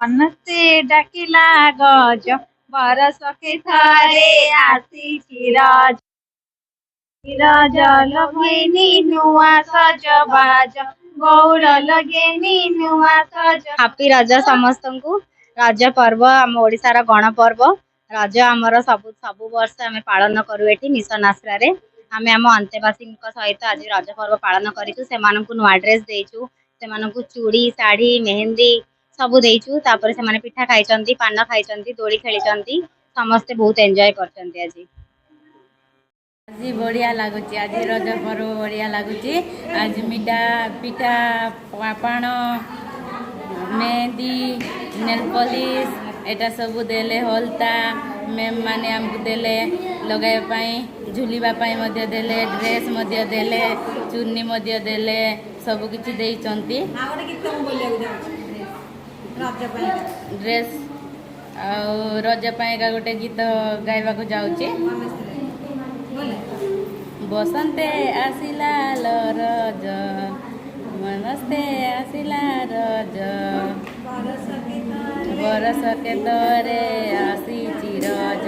मनसे डाकिला गज बरस के थारे आसी रज रज लगेनी नुआ सजबाज गौर लगेनी नुआ सज। हैप्पी रज समस्त को। रज पर्व आम ओडिशार गण पर्व। रज आमर सब सब वर्ष आम पालन करू एठी मिशन आश्रा रे। आम आम अंतेवासी सहित आज रज पर्व पालन करूँ से नुआ ड्रेस देचु से चूड़ी शाढ़ी मेहंदी सबू देचु तापर से पिठा खाई पान खाई दोली खेली समस्ते बहुत एंजॉय करछंती। आज आज बढ़िया लगुच आज रज पर्व बढ़िया लगुच। आज मिठा पिठा पाण मेहंदी नेल पॉलिश एटा सब देले हल्ता मैम माने आमको देले लगाई झुलिबा पाई मध्य देले ड्रेस मध्य देले चुन्नी मध्य देले सब किछि देइचंती ड्रेस आ रज पाइका गोटे गीत गाइबा को जाउची बसंते आसिला रज मनस्ते आसिला रज बरस के तरे आसी रज